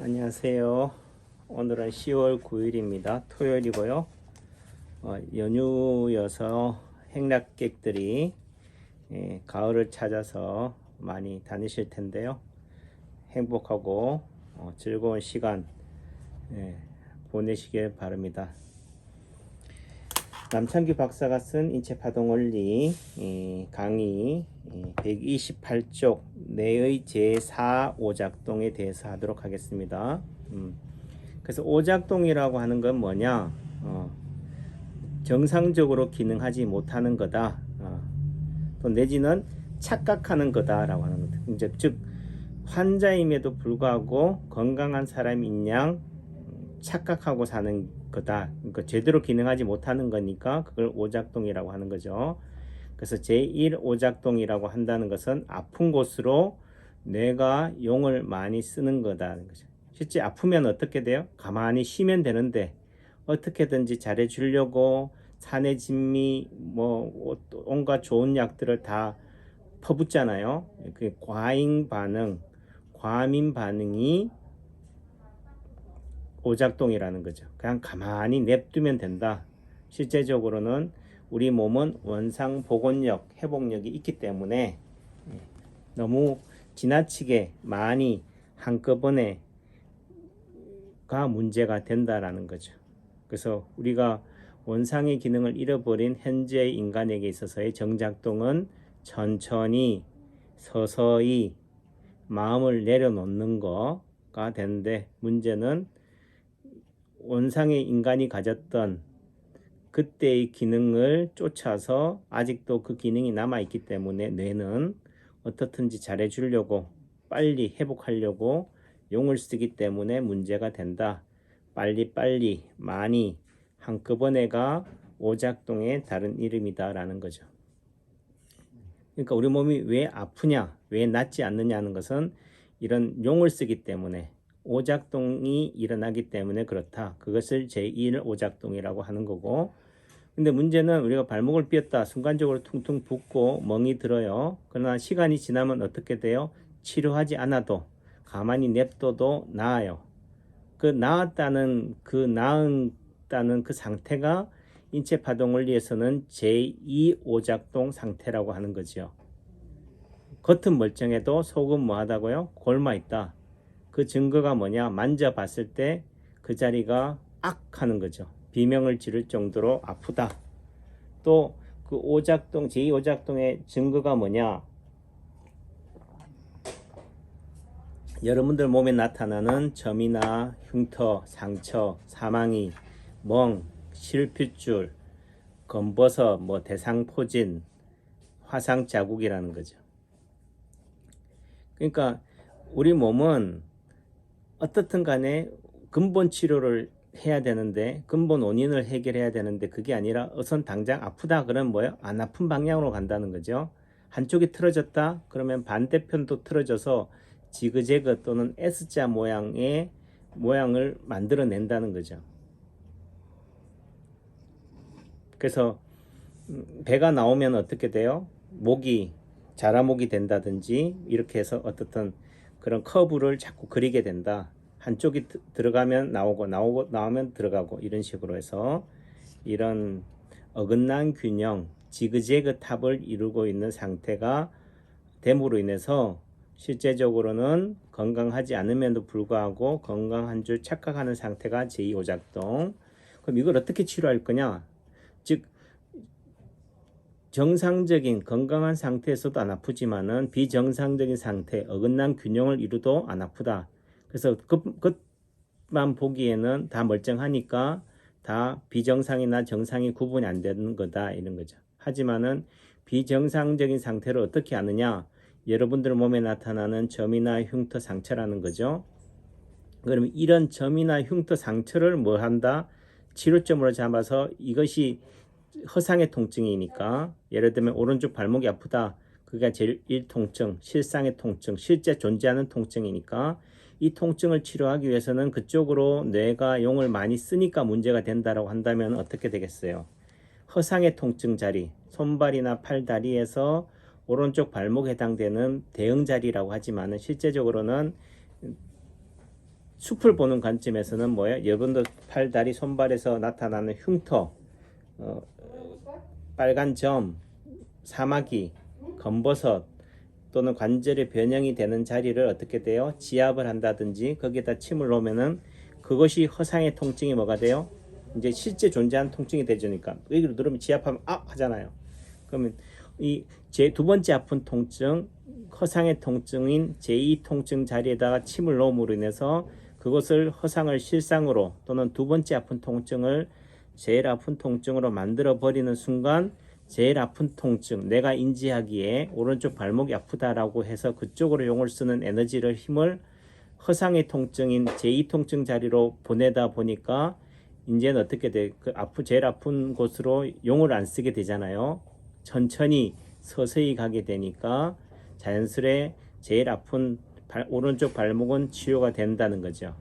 안녕하세요. 오늘은 10월 9일입니다. 토요일이고요. 연휴여서 행락객들이 가을을 찾아서 많이 다니실 텐데요. 행복하고 즐거운 시간 보내시길 바랍니다. 남창규 박사가 쓴 인체파동원리 강의 128쪽 내의 제4오작동에 대해서 하도록 하겠습니다. 그래서 오작동이라고 하는 건 뭐냐? 정상적으로 기능하지 못하는 거다. 또 내지는 착각하는 거다라고 하는 거다. 즉 환자임에도 불구하고 건강한 사람인 양 착각하고 사는 거다. 그러니까 제대로 기능하지 못하는 거니까 그걸 오작동이라고 하는 거죠. 그래서 제1 오작동이라고 한다는 것은 아픈 곳으로 뇌가 용을 많이 쓰는 거다는 거죠. 실제 아프면 어떻게 돼요? 가만히 쉬면 되는데 어떻게든지 잘해주려고 산의 진미 뭐 온갖 좋은 약들을 다 퍼붓잖아요. 그 과잉 반응, 과민 반응이 오작동이라는 거죠. 그냥 가만히 냅두면 된다. 실제적으로는 우리 몸은 원상 복원력, 회복력이 있기 때문에 너무 지나치게 많이 한꺼번에 가 문제가 된다라는 거죠. 그래서 우리가 원상의 기능을 잃어버린 현재의 인간에게 있어서의 정작동은 천천히 서서히 마음을 내려놓는 거가 되는데, 문제는 원상의 인간이 가졌던 그때의 기능을 쫓아서 아직도 그 기능이 남아있기 때문에 뇌는 어떻든지 잘해주려고 빨리 회복하려고 용을 쓰기 때문에 문제가 된다. 빨리빨리 많이 한꺼번에가 오작동의 다른 이름이다 라는 거죠. 그러니까 우리 몸이 왜 아프냐, 왜 낫지 않느냐는 것은 이런 용을 쓰기 때문에 오작동이 일어나기 때문에 그렇다. 그것을 제1 오작동이라고 하는 거고, 근데 문제는 우리가 발목을 삐었다 순간적으로 퉁퉁 붓고 멍이 들어요. 그러나 시간이 지나면 어떻게 돼요? 치료하지 않아도 가만히 냅둬도 나아요. 그 나았다는 그 상태가 인체파동원리에서는 제2 오작동 상태라고 하는 거죠. 겉은 멀쩡해도 속은 뭐하다고요? 골마있다. 그 증거가 뭐냐? 만져봤을 때 그 자리가 악 하는 거죠. 비명을 지를 정도로 아프다. 또 그 오작동, 제2오작동의 증거가 뭐냐? 여러분들 몸에 나타나는 점이나 흉터, 상처, 사망이, 멍, 실핏줄, 검버섯, 대상포진, 화상 자국이라는 거죠. 그러니까 우리 몸은 어떻든 간에 근본 치료를 해야 되는데, 근본 원인을 해결해야 되는데, 그게 아니라 우선 당장 아프다 그러면 뭐예요? 안 아픈 방향으로 간다는 거죠. 한쪽이 틀어졌다 그러면 반대편도 틀어져서 지그재그 또는 S자 모양의 모양을 만들어낸다는 거죠. 그래서 배가 나오면 어떻게 돼요? 목이 자라목이 된다든지 이렇게 해서 어떻든 그런 커브를 자꾸 그리게 된다. 한쪽이 들어가면 나오면 들어가고, 이런 식으로 해서 이런 어긋난 균형, 지그재그 탑을 이루고 있는 상태가 됨으로 인해서 실제적으로는 건강하지 않음에도 불구하고 건강한 줄 착각하는 상태가 제2오작동. 그럼 이걸 어떻게 치료할 거냐? 즉 정상적인 건강한 상태에서도 안 아프지만은 비정상적인 상태, 어긋난 균형을 이루도 안 아프다. 그래서 그것만 보기에는 다 멀쩡하니까 다 비정상이나 정상이 구분이 안 되는 거다, 이런 거죠. 하지만은 비정상적인 상태를 어떻게 아느냐? 여러분들 몸에 나타나는 점이나 흉터, 상처라는 거죠. 그러면 이런 점이나 흉터, 상처를 뭐 한다? 치료점으로 잡아서 이것이 허상의 통증이니까, 예를 들면 오른쪽 발목이 아프다. 그게 제1통증, 실상의 통증, 실제 존재하는 통증이니까 이 통증을 치료하기 위해서는 그쪽으로 뇌가 용을 많이 쓰니까 문제가 된다라고 한다면 어떻게 되겠어요? 허상의 통증 자리, 손발이나 팔, 다리에서 오른쪽 발목에 해당되는 대응 자리라고 하지만 실제적으로는 숲을 보는 관점에서는 뭐예요? 여러분들 팔, 다리, 손발에서 나타나는 흉터, 빨간 점, 사마귀, 검버섯 또는 관절의 변형이 되는 자리를 어떻게 돼요? 지압을 한다든지 거기에다 침을 놓으면은 그것이 허상의 통증이 뭐가 돼요? 이제 실제 존재하는 통증이 되주니까 여기를 누르면 지압하면 아 하잖아요. 그러면 이 제 두 번째 아픈 통증, 허상의 통증인 제2 통증 자리에다가 침을 놓음으로 인해서 그것을 허상을 실상으로 또는 두 번째 아픈 통증을 제일 아픈 통증으로 만들어 버리는 순간 제일 아픈 통증, 내가 인지하기에 오른쪽 발목이 아프다라고 해서 그쪽으로 용을 쓰는 에너지를 힘을 허상의 통증인 제2 통증 자리로 보내다 보니까 이제는 어떻게 돼? 그 제일 아픈 곳으로 용을 안 쓰게 되잖아요. 천천히 서서히 가게 되니까 자연스레 제일 아픈 오른쪽 발목은 치유가 된다는 거죠.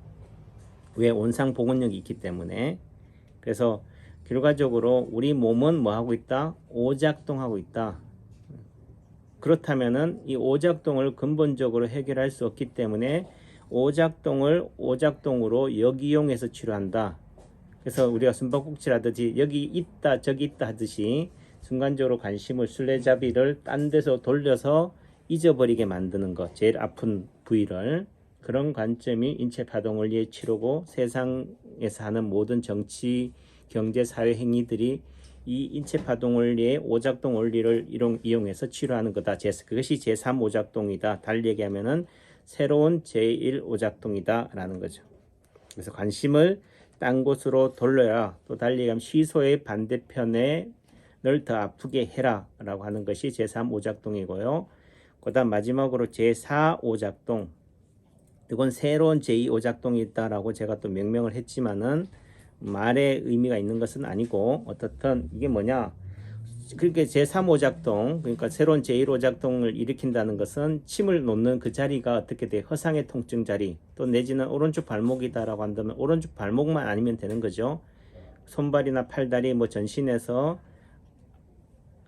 왜? 온상복원력이 있기 때문에. 그래서 결과적으로 우리 몸은 뭐 하고 있다? 오작동하고 있다. 그렇다면은 이 오작동을 근본적으로 해결할 수 없기 때문에 오작동을 오작동으로 역이용해서 치료한다. 그래서 우리가 숨바꼭질 하듯이 여기 있다 저기 있다 하듯이 순간적으로 관심을 술래잡이를 딴 데서 돌려서 잊어버리게 만드는 것, 제일 아픈 부위를. 그런 관점이 인체파동원리의 치료고 세상에서 하는 모든 정치, 경제, 사회 행위들이 이 인체파동원리의 오작동 원리를 이용해서 치료하는 거다. 그것이 제3 오작동이다. 달리 얘기하면은 새로운 제1 오작동이다 라는 거죠. 그래서 관심을 딴 곳으로 돌려라. 또 달리 얘기하면 시소의 반대편에 널 더 아프게 해라 라고 하는 것이 제3 오작동이고요. 그 다음 마지막으로 제4 오작동, 이건 새로운 제2 오작동이 있다라고 제가 또 명명을 했지만은 말의 의미가 있는 것은 아니고 어떻든 이게 뭐냐, 그렇게 제3 오작동, 그러니까 새로운 제1 오작동을 일으킨다는 것은 침을 놓는 그 자리가 어떻게 돼? 허상의 통증 자리, 또 내지는 오른쪽 발목이다라고 한다면 오른쪽 발목만 아니면 되는 거죠. 손발이나 팔다리 뭐 전신에서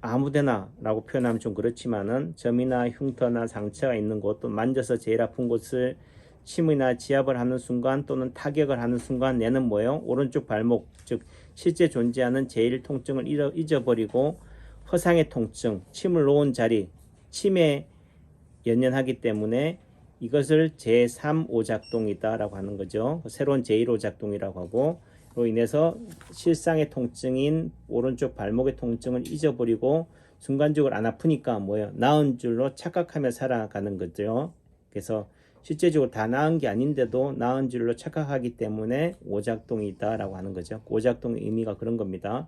아무데나 라고 표현하면 좀 그렇지만은 점이나 흉터나 상처가 있는 곳, 또 만져서 제일 아픈 곳을 침이나 지압을 하는 순간 또는 타격을 하는 순간 내는 뭐예요? 오른쪽 발목, 즉 실제 존재하는 제일 통증을 잊어버리고 허상의 통증, 침을 놓은 자리, 침에 연연하기 때문에 이것을 제3 오작동이다 라고 하는 거죠. 새로운 제1 오작동이라고 하고, 로 인해서 실상의 통증인 오른쪽 발목의 통증을 잊어버리고 순간적으로 안 아프니까 뭐예요? 나은 줄로 착각하며 살아가는 거죠. 그래서 실제적으로 다 나은 게 아닌데도 나은 줄로 착각하기 때문에 오작동이다 라고 하는 거죠. 오작동의 의미가 그런 겁니다.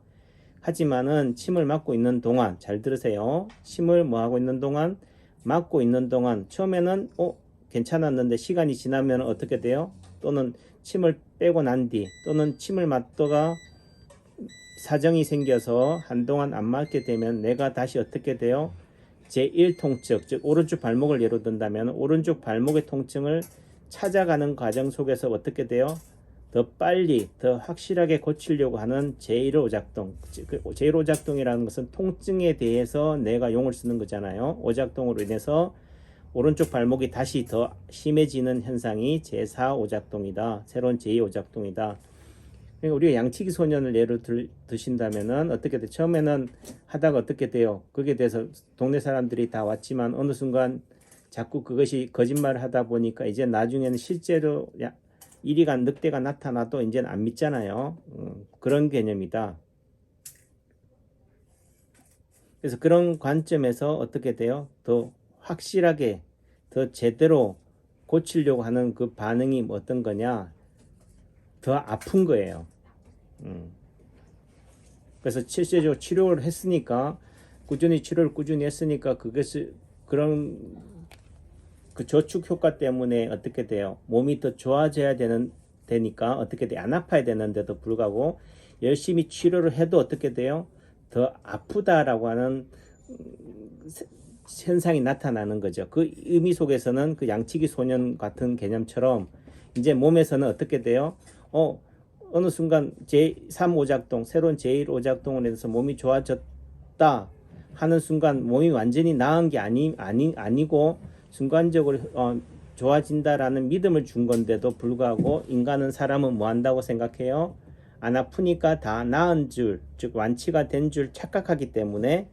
하지만은 침을 맞고 있는 동안, 잘 들으세요. 침을 뭐 하고 있는 동안, 맞고 있는 동안 처음에는 괜찮았는데 시간이 지나면 어떻게 돼요? 또는 침을 빼고 난 뒤, 또는 침을 맞다가 사정이 생겨서 한동안 안 맞게 되면 내가 다시 어떻게 돼요? 제1 통증, 즉 오른쪽 발목을 예로 든다면 오른쪽 발목의 통증을 찾아가는 과정 속에서 어떻게 돼요? 더 빨리, 더 확실하게 고치려고 하는 제1 오작동. 제1 오작동이라는 것은 통증에 대해서 내가 용을 쓰는 거잖아요. 오작동으로 인해서 오른쪽 발목이 다시 더 심해지는 현상이 제4 오작동이다. 새로운 제2 오작동이다. 그러니까 우리가 양치기 소년을 예로 드신다면은 어떻게 돼? 처음에는 하다가 어떻게 돼요? 거기에 대해서 동네 사람들이 다 왔지만 어느 순간 자꾸 그것이 거짓말을 하다 보니까 이제 나중에는 실제로 이리가 늑대가 나타나도 이제는 안 믿잖아요. 그런 개념이다. 그래서 그런 관점에서 어떻게 돼요? 더 확실하게 더 제대로 고치려고 하는 그 반응이 어떤 거냐? 더 아픈 거예요. 그래서 실제적으로 치료를 했으니까 치료를 꾸준히 했으니까 그것이 그런 그 저축 효과 때문에 어떻게 돼요? 몸이 더 좋아져야 되니까 어떻게 돼? 안 아파야 되는데도 불구하고 열심히 치료를 해도 어떻게 돼요? 더 아프다라고 하는 현상이 나타나는 거죠. 그 의미 속에서는 그 양치기 소년 같은 개념처럼 이제 몸에서는 어떻게 돼요? 어느 순간 제3 오작동, 새로운 제1 오작동을 해서 몸이 좋아졌다 하는 순간 몸이 완전히 나은 게 아니고 순간적으로 좋아진다라는 믿음을 준 건데도 불구하고 인간은 사람은 뭐 한다고 생각해요? 안 아프니까 다 나은 줄, 즉 완치가 된 줄 착각하기 때문에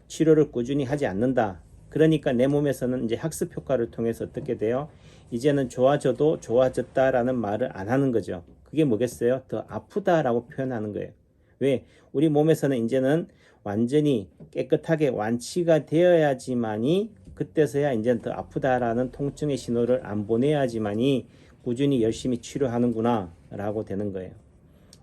치료를 꾸준히 하지 않는다. 그러니까 내 몸에서는 이제 학습 효과를 통해서 어떻게 돼요? 이제는 좋아져도 좋아졌다라는 말을 안 하는 거죠. 그게 뭐겠어요? 더 아프다라고 표현하는 거예요. 왜? 우리 몸에서는 이제는 완전히 깨끗하게 완치가 되어야지만이 그때서야 이제 더 아프다라는 통증의 신호를 안 보내야지만이 꾸준히 열심히 치료하는구나 라고 되는 거예요.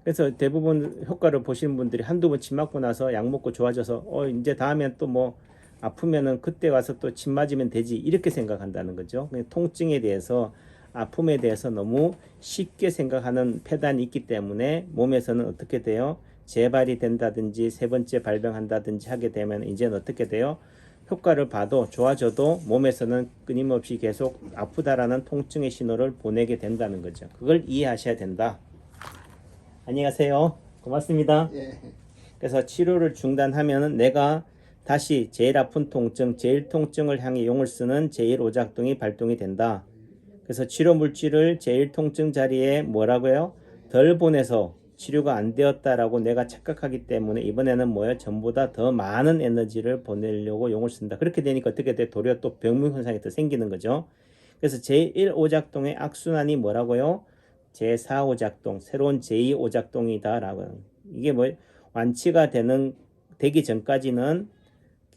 그래서 대부분 효과를 보시는 분들이 한두 번 침 맞고 나서 약 먹고 좋아져서 이제 다음엔 또 뭐 아프면은 그때 와서 또 침 맞으면 되지 이렇게 생각한다는 거죠. 통증에 대해서 아픔에 대해서 너무 쉽게 생각하는 패단이 있기 때문에 몸에서는 어떻게 돼요? 재발이 된다든지 세 번째 발병한다든지 하게 되면 이제는 어떻게 돼요? 효과를 봐도 좋아져도 몸에서는 끊임없이 계속 아프다라는 통증의 신호를 보내게 된다는 거죠. 그걸 이해하셔야 된다. 안녕하세요. 고맙습니다. 예. 그래서 치료를 중단하면 내가 다시 제일 아픈 통증, 제일 통증을 향해 용을 쓰는 제1오작동이 발동이 된다. 그래서 치료 물질을 제일 통증 자리에 뭐라고요? 덜 보내서 치료가 안 되었다라고 내가 착각하기 때문에 이번에는 뭐예요? 전보다 더 많은 에너지를 보내려고 용을 쓴다. 그렇게 되니까 어떻게 돼? 도리어 또 병무 현상이 더 생기는 거죠. 그래서 제1오작동의 악순환이 뭐라고요? 제4오작동, 새로운 제2오작동이다라고. 이게 뭐 완치가 되기 전까지는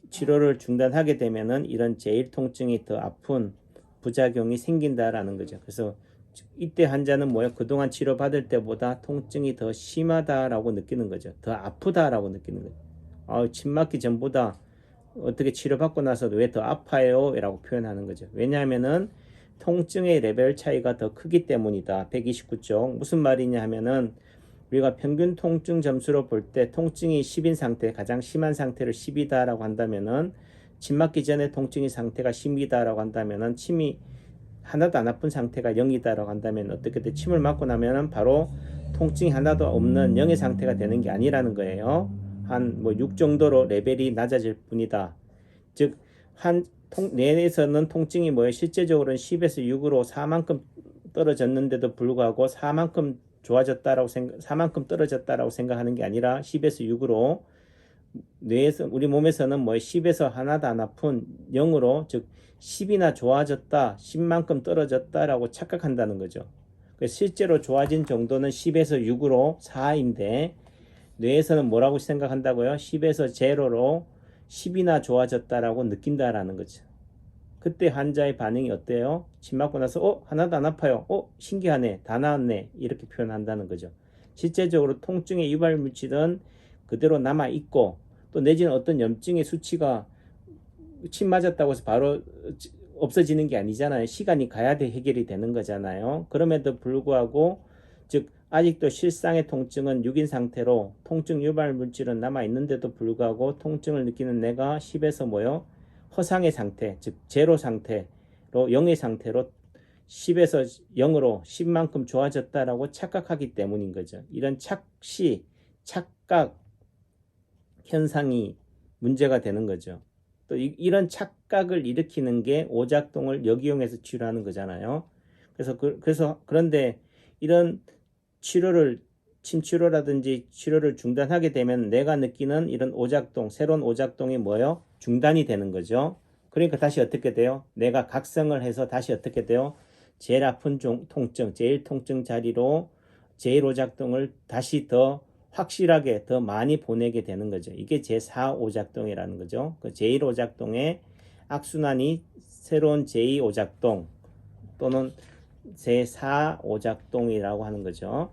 치료를 중단하게 되면은 이런 제1 통증이 더 아픈 부작용이 생긴다라는 거죠. 그래서 이때 환자는 뭐예요? 그동안 치료받을 때보다 통증이 더 심하다라고 느끼는 거죠. 더 아프다라고 느끼는 거죠. 침 맞기 전보다 어떻게 치료받고 나서도 왜 더 아파요? 라고 표현하는 거죠. 왜냐하면은 통증의 레벨 차이가 더 크기 때문이다. 129쪽. 무슨 말이냐 하면은 우리가 평균 통증 점수로 볼 때 통증이 10인 상태, 가장 심한 상태를 10이다라고 한다면은 침 맞기 전에 통증의 상태가 10이다라고 한다면은 침이 하나도 안 아픈 상태가 0이다라고 한다면 어떻게 돼? 침을 맞고 나면은 바로 통증이 하나도 없는 0의 상태가 되는 게 아니라는 거예요. 한 뭐 6 정도로 레벨이 낮아질 뿐이다. 즉 뇌에서는 통증이 뭐예요? 실제적으로는 10에서 6으로 4만큼 떨어졌는데도 불구하고 4만큼 떨어졌다라고 생각하는 게 아니라 10에서 6으로 뇌에서 우리 몸에서는 뭐 10에서 하나도 안 아픈 0으로 즉 10이나 좋아졌다, 10만큼 떨어졌다라고 착각한다는 거죠. 실제로 좋아진 정도는 10에서 6으로 4인데 뇌에서는 뭐라고 생각한다고요? 10에서 제로로 10이나 좋아졌다라고 느낀다라는 거죠. 그때 환자의 반응이 어때요? 침 맞고 나서 하나도 안 아파요. 신기하네. 다 나았네. 이렇게 표현한다는 거죠. 실제적으로 통증의 유발 물질은 그대로 남아 있고 또 내지는 어떤 염증의 수치가 침 맞았다고 해서 바로 없어지는 게 아니잖아요. 시간이 가야 돼 해결이 되는 거잖아요. 그럼에도 불구하고 즉 아직도 실상의 통증은 6인 상태로 통증 유발 물질은 남아 있는데도 불구하고 통증을 느끼는 내가 10에서 뭐요? 허상의 상태, 즉 제로 상태로 0의 상태로 10에서 0으로 10만큼 좋아졌다라고 착각하기 때문인 거죠. 이런 착각 현상이 문제가 되는 거죠. 또 이런 착각을 일으키는 게 오작동을 역이용해서 치료하는 거잖아요. 그런데 이런 침치료라든지 치료를 중단하게 되면 내가 느끼는 이런 오작동, 새로운 오작동이 뭐예요? 중단이 되는 거죠. 그러니까 다시 어떻게 돼요? 내가 각성을 해서 다시 어떻게 돼요? 제일 아픈 통증, 제일 통증 자리로 제일 오작동을 다시 더 확실하게 더 많이 보내게 되는 거죠. 이게 제4오작동이라는 거죠. 그 제1오작동의 악순환이 새로운 제2오작동 또는 제4오작동이라고 하는 거죠.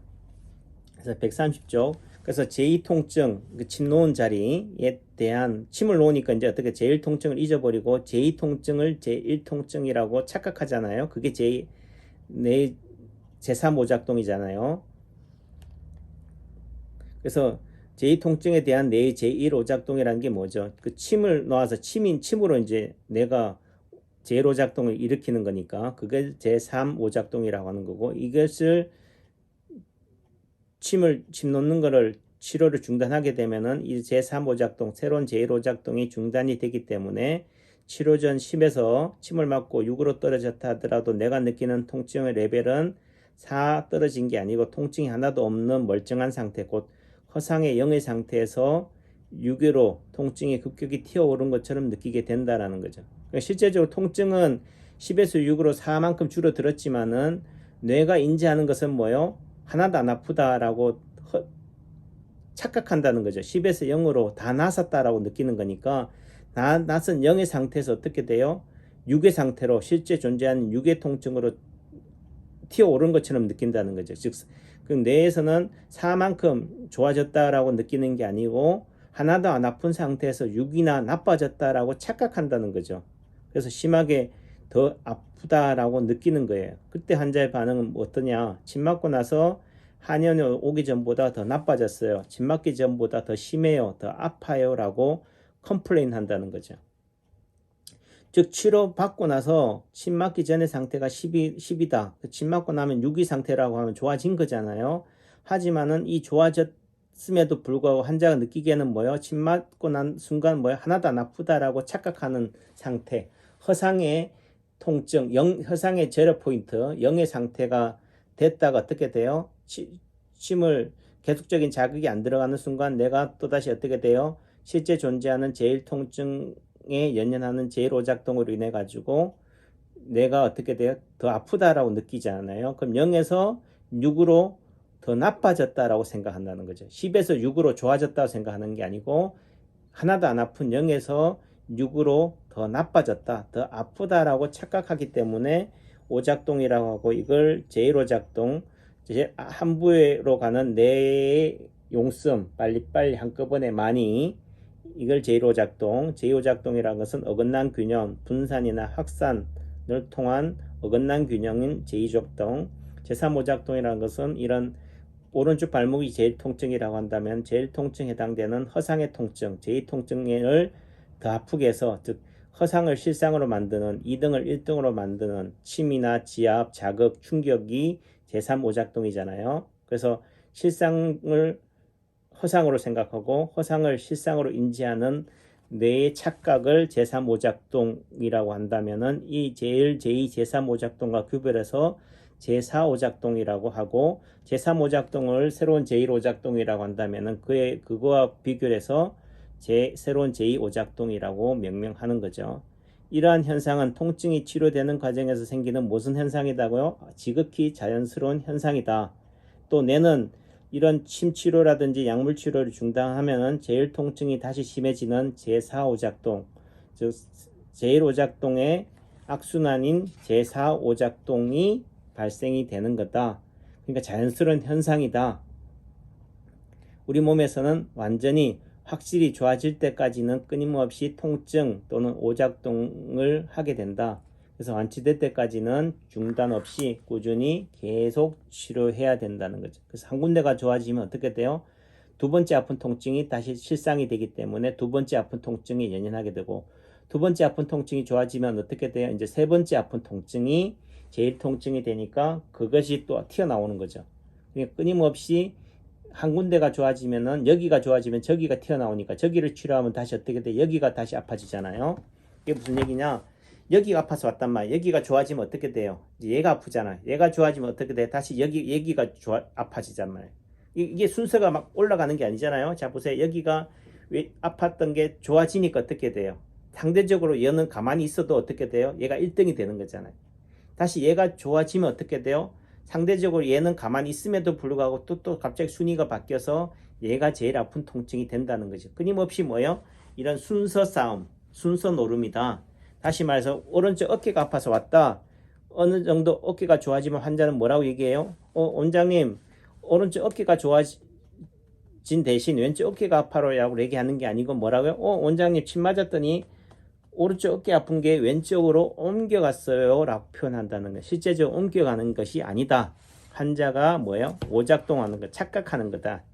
그래서 130쪽. 그래서 제2통증, 침 놓은 자리에 대한 침을 놓으니까 이제 어떻게 제1통증을 잊어버리고 제2통증을 제1통증이라고 착각하잖아요. 그게 제3오작동이잖아요. 그래서 제2통증에 대한 내 제1오작동이라는 게 뭐죠? 그 침을 놓아서 침으로 이제 내가 제1오작동을 일으키는 거니까 그게 제3오작동이라고 하는 거고 이것을 침 놓는 거를 치료를 중단하게 되면은 이 제3오작동, 새로운 제1오작동이 중단이 되기 때문에 치료 전 10에서 침을 맞고 6으로 떨어졌다 하더라도 내가 느끼는 통증의 레벨은 4 떨어진 게 아니고 통증이 하나도 없는 멀쩡한 상태, 곧 허상의 0의 상태에서 6으로 통증이 급격히 튀어오른 것처럼 느끼게 된다라는 거죠. 그러니까 실제적으로 통증은 10에서 6으로 4만큼 줄어들었지만은 뇌가 인지하는 것은 뭐요? 하나도 안 아프다라고 착각한다는 거죠. 10에서 0으로 다 나았다라고 느끼는 거니까 낯은 0의 상태에서 어떻게 돼요? 6의 상태로 실제 존재하는 6의 통증으로 튀어오른 것처럼 느낀다는 거죠. 즉, 그 뇌에서는 4만큼 좋아졌다라고 느끼는 게 아니고 하나도 안 아픈 상태에서 6이나 나빠졌다라고 착각한다는 거죠. 그래서 심하게 더 아프다라고 느끼는 거예요. 그때 환자의 반응은 어떠냐? 침 맞고 나서 한의원에 오기 전보다 더 나빠졌어요. 침 맞기 전보다 더 심해요. 더 아파요. 라고 컴플레인 한다는 거죠. 즉 치료 받고 나서 침 맞기 전의 상태가 10이다. 침 맞고 나면 6이 상태라고 하면 좋아진 거잖아요. 하지만은 이 좋아졌음에도 불구하고 환자가 느끼기에는 뭐요? 침 맞고 난 순간 뭐요? 하나도 안 아프다라고 착각하는 상태. 허상의 통증, 허상의 제로 포인트, 0의 상태가 됐다가 어떻게 돼요? 침을 계속적인 자극이 안 들어가는 순간 내가 또다시 어떻게 돼요? 실제 존재하는 제일 통증에 연연하는 제일 오작동으로 인해 가지고 내가 어떻게 돼요? 더 아프다라고 느끼잖아요. 그럼 0에서 6으로 더 나빠졌다라고 생각한다는 거죠. 10에서 6으로 좋아졌다고 생각하는 게 아니고 하나도 안 아픈 0에서 6으로 더 나빠졌다, 더 아프다라고 착각하기 때문에 오작동이라고 하고 이걸 제1오작동, 한부로 가는 뇌의 용씀, 빨리빨리 한꺼번에 많이, 이걸 제1오작동, 제2오작동이라는 것은 어긋난 균형, 분산이나 확산을 통한 어긋난 균형인 제2작동, 제3오작동이라는 것은 이런 오른쪽 발목이 제일 통증이라고 한다면 제일 통증에 해당되는 허상의 통증, 제2통증을 더 아프게 해서, 즉 허상을 실상으로 만드는 2등을 1등으로 만드는 침이나 지압, 자극, 충격이 제3오작동이잖아요. 그래서 실상을 허상으로 생각하고 허상을 실상으로 인지하는 뇌의 착각을 제3오작동이라고 한다면은 이 제1, 제2, 제3오작동과 구별해서 제4오작동이라고 하고 제3오작동을 새로운 제1오작동이라고 한다면은 그거와 비교해서 새로운 제2오작동이라고 명명하는 거죠. 이러한 현상은 통증이 치료되는 과정에서 생기는 무슨 현상이다고요? 지극히 자연스러운 현상이다. 또 뇌는 이런 침치료라든지 약물치료를 중단하면 제일 통증이 다시 심해지는 제4오작동, 즉 제1오작동의 악순환인 제4오작동이 발생이 되는 거다. 그러니까 자연스러운 현상이다. 우리 몸에서는 완전히 확실히 좋아질 때까지는 끊임없이 통증 또는 오작동을 하게 된다. 그래서 완치될 때까지는 중단 없이 꾸준히 계속 치료해야 된다는 거죠. 그래서 한 군데가 좋아지면 어떻게 돼요? 두 번째 아픈 통증이 다시 실상이 되기 때문에 두 번째 아픈 통증이 연연하게 되고, 두 번째 아픈 통증이 좋아지면 어떻게 돼요? 이제 세 번째 아픈 통증이 제일 통증이 되니까 그것이 또 튀어나오는 거죠. 그러니까 끊임없이 한 군데가 좋아지면은 여기가 좋아지면 저기가 튀어나오니까 저기를 치료하면 다시 어떻게 돼? 여기가 다시 아파지잖아요. 이게 무슨 얘기냐? 여기가 아파서 왔단 말이야. 여기가 좋아지면 어떻게 돼요? 이제 얘가 아프잖아. 얘가 좋아지면 어떻게 돼? 다시 여기가 아파지단 말이야. 이게 순서가 막 올라가는 게 아니잖아요. 자, 보세요. 여기가 왜 아팠던 게 좋아지니까 어떻게 돼요? 상대적으로 얘는 가만히 있어도 어떻게 돼요? 얘가 1등이 되는 거잖아요. 다시 얘가 좋아지면 어떻게 돼요? 상대적으로 얘는 가만히 있음에도 불구하고 또 갑자기 순위가 바뀌어서 얘가 제일 아픈 통증이 된다는 거죠. 끊임없이 뭐예요? 이런 순서 싸움, 순서 노름이다. 다시 말해서 오른쪽 어깨가 아파서 왔다. 어느 정도 어깨가 좋아지면 환자는 뭐라고 얘기해요? 원장님, 오른쪽 어깨가 좋아진 대신 왼쪽 어깨가 아파요라고 얘기하는 게 아니고 뭐라고요? 원장님 침 맞았더니 오른쪽 어깨 아픈 게 왼쪽으로 옮겨갔어요 라고 표현한다는 거. 실제적으로 옮겨가는 것이 아니다. 환자가 뭐예요? 오작동하는 거, 착각하는 거다.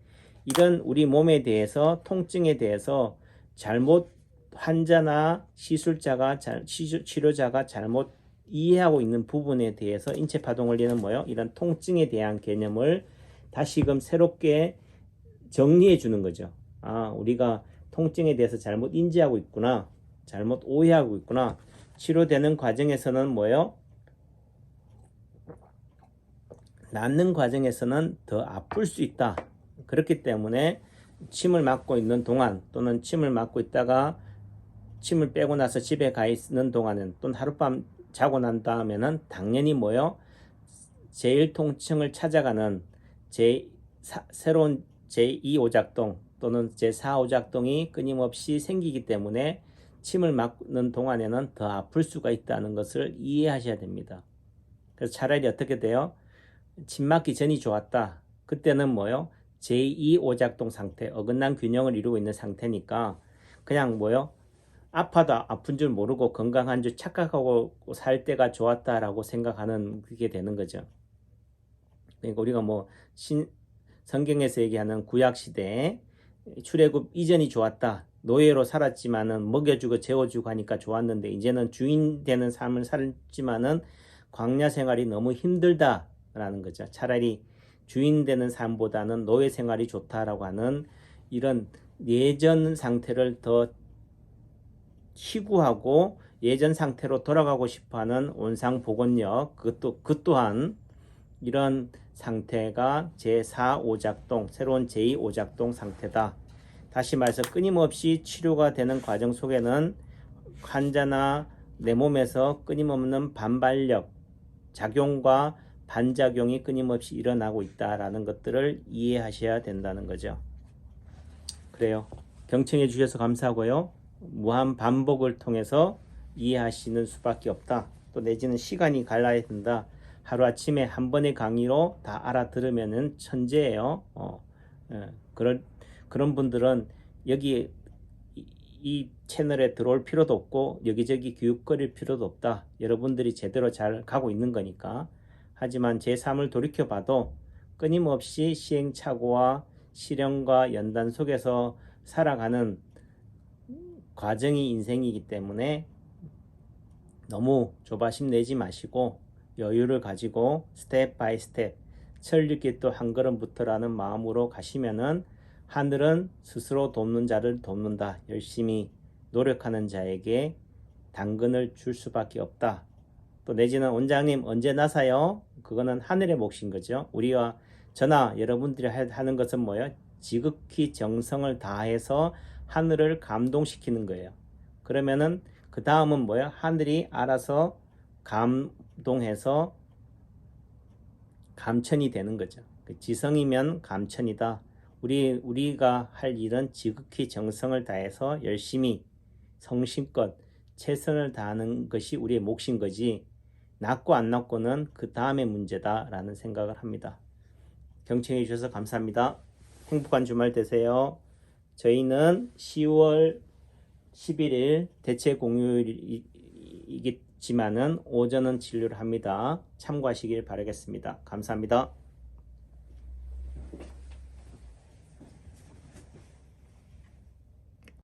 이런 우리 몸에 대해서, 통증에 대해서 잘못 환자나 시술자가, 치료자가 잘못 이해하고 있는 부분에 대해서 인체 파동을 내는 뭐예요? 이런 통증에 대한 개념을 다시금 새롭게 정리해 주는 거죠. 아, 우리가 통증에 대해서 잘못 인지하고 있구나. 잘못 오해하고 있구나. 치료되는 과정에서는 뭐예요? 낫는 과정에서는 더 아플 수 있다. 그렇기 때문에 침을 맞고 있는 동안 또는 침을 맞고 있다가 침을 빼고 나서 집에 가 있는 동안은 또는 하룻밤 자고 난 다음에는 당연히 뭐요? 제1통증을 찾아가는 새로운 제2오작동 또는 제4오작동이 끊임없이 생기기 때문에 침을 맞는 동안에는 더 아플 수가 있다는 것을 이해하셔야 됩니다. 그래서 차라리 어떻게 돼요? 침 맞기 전이 좋았다. 그때는 뭐요? 제2오작동 상태, 어긋난 균형을 이루고 있는 상태니까 그냥 뭐요? 아파도 아픈 줄 모르고 건강한 줄 착각하고 살 때가 좋았다라고 생각하는 그게 되는 거죠. 그러니까 우리가 뭐 성경에서 얘기하는 구약 시대에 출애굽 이전이 좋았다. 노예로 살았지만은 먹여주고 재워주고 하니까 좋았는데 이제는 주인 되는 삶을 살지만은 광야 생활이 너무 힘들다라는 거죠. 차라리 주인 되는 삶보다는 노예 생활이 좋다라고 하는 이런 예전 상태를 더 희구하고 예전 상태로 돌아가고 싶어하는 원상복원력, 그 또한 이런 상태가 제4오작동, 새로운 제2오작동 상태다. 다시 말해서 끊임없이 치료가 되는 과정 속에는 환자나 내 몸에서 끊임없는 반발력, 작용과 반작용이 끊임없이 일어나고 있다라는 것들을 이해하셔야 된다는 거죠. 그래요. 경청해 주셔서 감사하고요. 무한 반복을 통해서 이해하시는 수밖에 없다. 또 내지는 시간이 갈라야 된다. 하루아침에 한 번의 강의로 다 알아들으면은 천재예요. 그런 분들은 여기 이 채널에 들어올 필요도 없고 여기저기 교육거릴 필요도 없다. 여러분들이 제대로 잘 가고 있는 거니까. 하지만 제 삶을 돌이켜봐도 끊임없이 시행착오와 실현과 연단 속에서 살아가는 과정이 인생이기 때문에 너무 조바심 내지 마시고 여유를 가지고 스텝 바이 스텝 철리기 또 한 걸음부터라는 마음으로 가시면은 하늘은 스스로 돕는 자를 돕는다. 열심히 노력하는 자에게 당근을 줄 수밖에 없다. 또 내지는 원장님 언제 나사요? 그거는 하늘의 몫인 거죠. 우리와 저나 여러분들이 하는 것은 뭐예요? 지극히 정성을 다해서 하늘을 감동시키는 거예요. 그러면은 그 다음은 뭐예요? 하늘이 알아서 감동해서 감천이 되는 거죠. 지성이면 감천이다. 우리가 할 일은 지극히 정성을 다해서 열심히 성심껏 최선을 다하는 것이 우리의 몫인 거지 낫고 안 낫고는 그 다음의 문제다라는 생각을 합니다. 경청해 주셔서 감사합니다. 행복한 주말 되세요. 저희는 10월 11일 대체 공휴일이겠지만은 오전은 진료를 합니다. 참고하시길 바라겠습니다. 감사합니다.